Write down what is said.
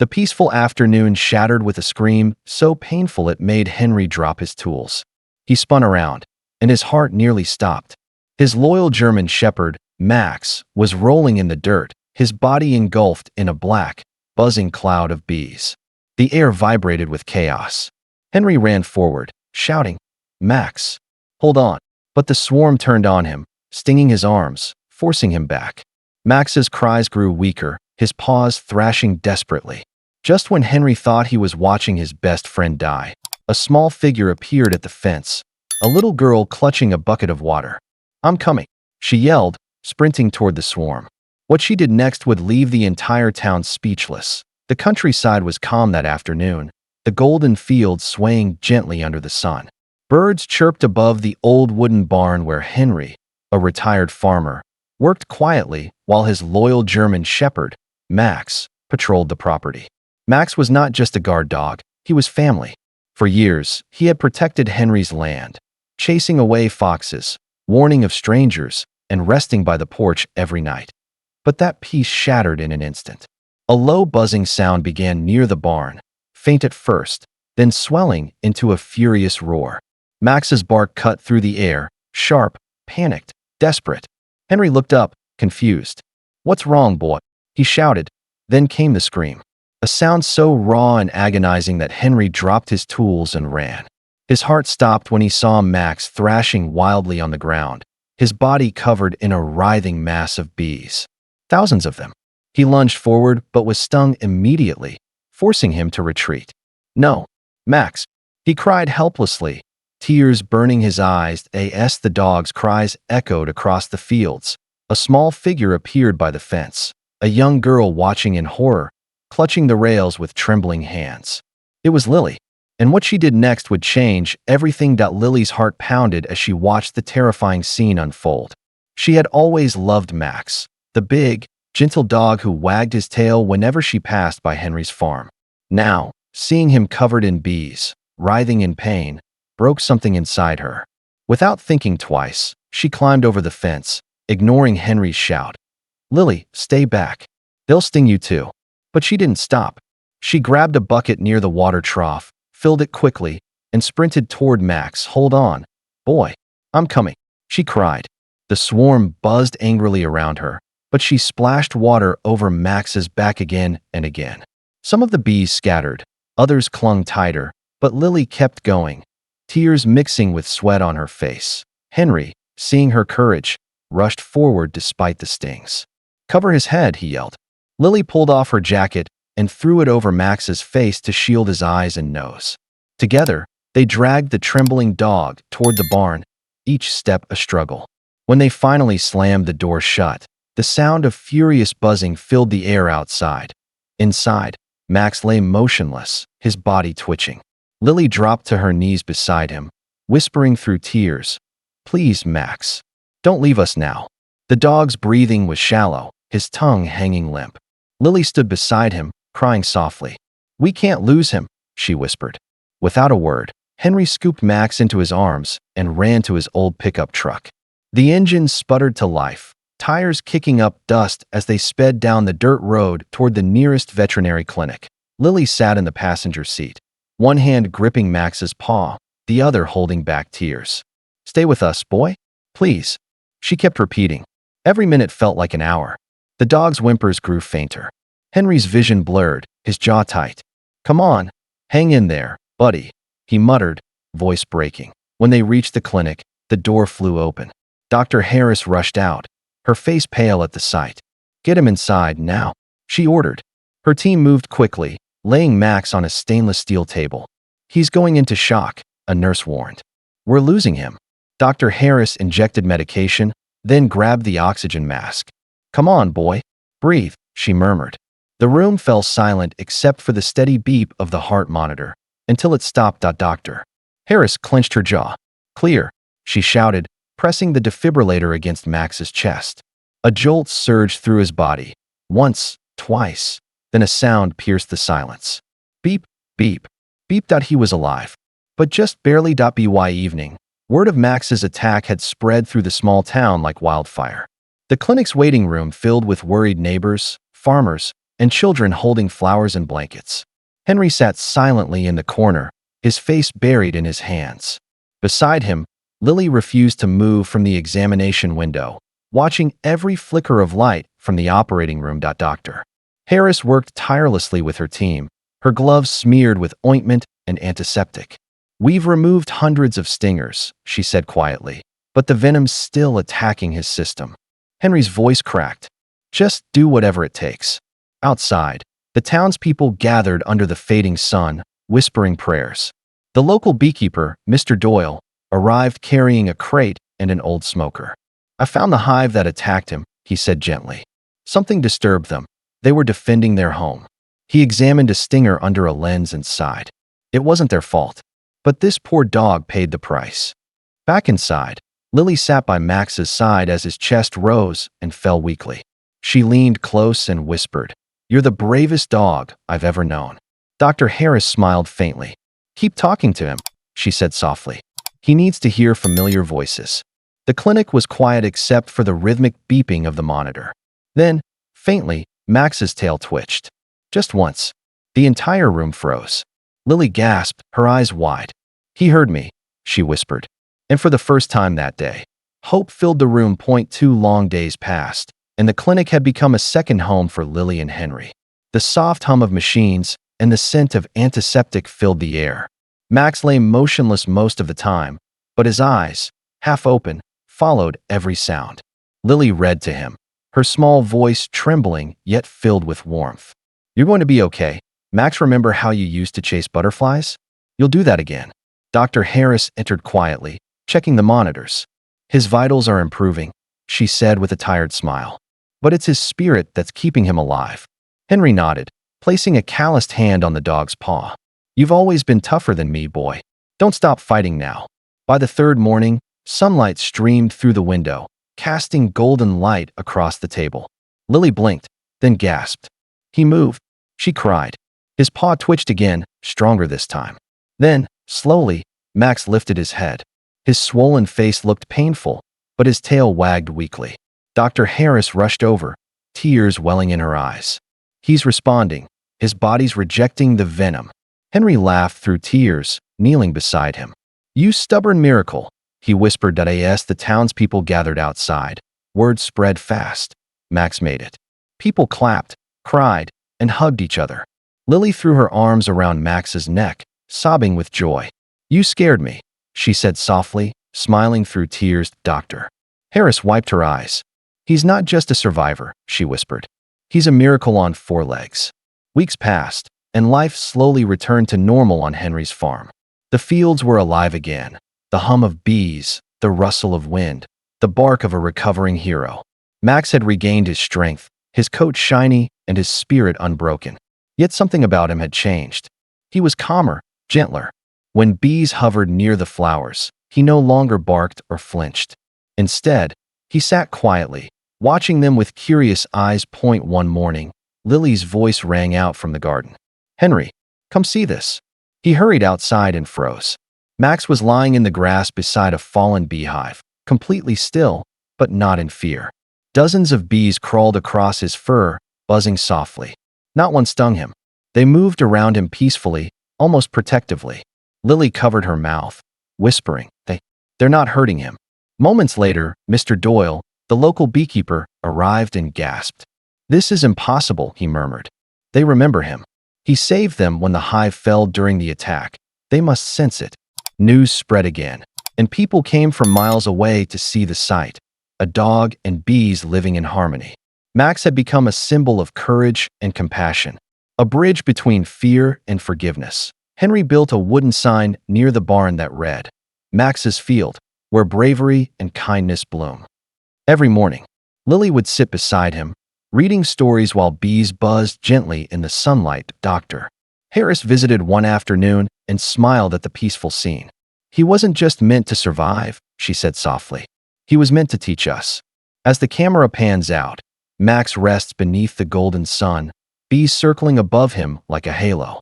The peaceful afternoon shattered with a scream so painful it made Henry drop his tools. He spun around, and his heart nearly stopped. His loyal German shepherd, Max, was rolling in the dirt, his body engulfed in a black, buzzing cloud of bees. The air vibrated with chaos. Henry ran forward, shouting, "Max, hold on." But the swarm turned on him, stinging his arms, forcing him back. Max's cries grew weaker, his paws thrashing desperately. Just when Henry thought he was watching his best friend die, a small figure appeared at the fence, a little girl clutching a bucket of water. "I'm coming," she yelled, sprinting toward the swarm. What she did next would leave the entire town speechless. The countryside was calm that afternoon, the golden fields swaying gently under the sun. Birds chirped above the old wooden barn where Henry, a retired farmer, worked quietly while his loyal German shepherd, Max, patrolled the property. Max was not just a guard dog, he was family. For years, he had protected Henry's land, chasing away foxes, warning of strangers, and resting by the porch every night. But that peace shattered in an instant. A low buzzing sound began near the barn, faint at first, then swelling into a furious roar. Max's bark cut through the air, sharp, panicked, desperate. Henry looked up, confused. "What's wrong, boy?" he shouted. Then came the scream. A sound so raw and agonizing that Henry dropped his tools and ran. His heart stopped when he saw Max thrashing wildly on the ground, his body covered in a writhing mass of bees. Thousands of them. He lunged forward but was stung immediately, forcing him to retreat. "No, Max," he cried helplessly, tears burning his eyes as the dog's cries echoed across the fields. A small figure appeared by the fence, a young girl watching in horror, clutching the rails with trembling hands. It was Lily, and what she did next would change everything. Lily's heart pounded as she watched the terrifying scene unfold. She had always loved Max, the big, gentle dog who wagged his tail whenever she passed by Henry's farm. Now, seeing him covered in bees, writhing in pain, broke something inside her. Without thinking twice, she climbed over the fence, ignoring Henry's shout. "Lily, stay back. They'll sting you too." But she didn't stop. She grabbed a bucket near the water trough, filled it quickly, and sprinted toward Max. "Hold on, boy. I'm coming," she cried. The swarm buzzed angrily around her, but she splashed water over Max's back again and again. Some of the bees scattered, others clung tighter, but Lily kept going, tears mixing with sweat on her face. Henry, seeing her courage, rushed forward despite the stings. "Cover his head," he yelled. Lily pulled off her jacket and threw it over Max's face to shield his eyes and nose. Together, they dragged the trembling dog toward the barn, each step a struggle. When they finally slammed the door shut, the sound of furious buzzing filled the air outside. Inside, Max lay motionless, his body twitching. Lily dropped to her knees beside him, whispering through tears, "Please, Max, don't leave us now." The dog's breathing was shallow, his tongue hanging limp. Lily stood beside him, crying softly. "We can't lose him," she whispered. Without a word, Henry scooped Max into his arms and ran to his old pickup truck. The engine sputtered to life, tires kicking up dust as they sped down the dirt road toward the nearest veterinary clinic. Lily sat in the passenger seat, one hand gripping Max's paw, the other holding back tears. "Stay with us, boy. Please," she kept repeating. Every minute felt like an hour. The dog's whimpers grew fainter. Henry's vision blurred, his jaw tight. "Come on, hang in there, buddy," he muttered, voice breaking. When they reached the clinic, the door flew open. Dr. Harris rushed out, her face pale at the sight. "Get him inside now," she ordered. Her team moved quickly, laying Max on a stainless steel table. "He's going into shock," a nurse warned. "We're losing him." Dr. Harris injected medication, then grabbed the oxygen mask. "Come on, boy. Breathe," she murmured. The room fell silent except for the steady beep of the heart monitor, until it stopped. Dr. Harris clenched her jaw. "Clear," she shouted, pressing the defibrillator against Max's chest. A jolt surged through his body. Once, twice, then a sound pierced the silence. Beep, beep, beep. He was alive. But just barely. By evening, word of Max's attack had spread through the small town like wildfire. The clinic's waiting room filled with worried neighbors, farmers, and children holding flowers and blankets. Henry sat silently in the corner, his face buried in his hands. Beside him, Lily refused to move from the examination window, watching every flicker of light from the operating room. Dr. Harris worked tirelessly with her team, her gloves smeared with ointment and antiseptic. "We've removed hundreds of stingers," she said quietly, "but the venom's still attacking his system." Henry's voice cracked. "Just do whatever it takes." Outside, the townspeople gathered under the fading sun, whispering prayers. The local beekeeper, Mr. Doyle, arrived carrying a crate and an old smoker. "I found the hive that attacked him," he said gently. "Something disturbed them. They were defending their home." He examined a stinger under a lens and sighed. It wasn't their fault. But this poor dog paid the price. Back inside, Lily sat by Max's side as his chest rose and fell weakly. She leaned close and whispered, "You're the bravest dog I've ever known." Dr. Harris smiled faintly. "Keep talking to him," she said softly. "He needs to hear familiar voices." The clinic was quiet except for the rhythmic beeping of the monitor. Then, faintly, Max's tail twitched. Just once. The entire room froze. Lily gasped, her eyes wide. "He heard me," she whispered. And for the first time that day, hope filled the room. 2 long days passed, and the clinic had become a second home for Lily and Henry. The soft hum of machines and the scent of antiseptic filled the air. Max lay motionless most of the time, but his eyes, half open, followed every sound. Lily read to him, her small voice trembling yet filled with warmth. "You're going to be okay. Max, remember how you used to chase butterflies? You'll do that again." Dr. Harris entered quietly, checking the monitors. "His vitals are improving," she said with a tired smile. "But it's his spirit that's keeping him alive." Henry nodded, placing a calloused hand on the dog's paw. "You've always been tougher than me, boy. Don't stop fighting now." By the third morning, sunlight streamed through the window, casting golden light across the table. Lily blinked, then gasped. "He moved," she cried. His paw twitched again, stronger this time. Then, slowly, Max lifted his head. His swollen face looked painful, but his tail wagged weakly. Dr. Harris rushed over, tears welling in her eyes. "He's responding. His body's rejecting the venom." Henry laughed through tears, kneeling beside him. "You stubborn miracle," he whispered. As the townspeople gathered outside, word spread fast. Max made it. People clapped, cried, and hugged each other. Lily threw her arms around Max's neck, sobbing with joy. "You scared me," she said softly, smiling through tears. Dr. Harris wiped her eyes. "He's not just a survivor," she whispered. "He's a miracle on 4 legs." Weeks passed, and life slowly returned to normal on Henry's farm. The fields were alive again. The hum of bees, the rustle of wind, the bark of a recovering hero. Max had regained his strength, his coat shiny and his spirit unbroken. Yet something about him had changed. He was calmer, gentler. When bees hovered near the flowers, he no longer barked or flinched. Instead, he sat quietly, watching them with curious eyes. One morning, Lily's voice rang out from the garden. "Henry, come see this." He hurried outside and froze. Max was lying in the grass beside a fallen beehive, completely still, but not in fear. Dozens of bees crawled across his fur, buzzing softly. Not one stung him. They moved around him peacefully, almost protectively. Lily covered her mouth, whispering, They're not hurting him." Moments later, Mr. Doyle, the local beekeeper, arrived and gasped. "This is impossible," he murmured. "They remember him. He saved them when the hive fell during the attack. They must sense it." News spread again, and people came from miles away to see the sight. A dog and bees living in harmony. Max had become a symbol of courage and compassion, a bridge between fear and forgiveness. Henry built a wooden sign near the barn that read, "Max's Field, where bravery and kindness bloom." Every morning, Lily would sit beside him, reading stories while bees buzzed gently in the sunlight. Dr. Harris visited one afternoon and smiled at the peaceful scene. "He wasn't just meant to survive," she said softly. "He was meant to teach us." As the camera pans out, Max rests beneath the golden sun, bees circling above him like a halo.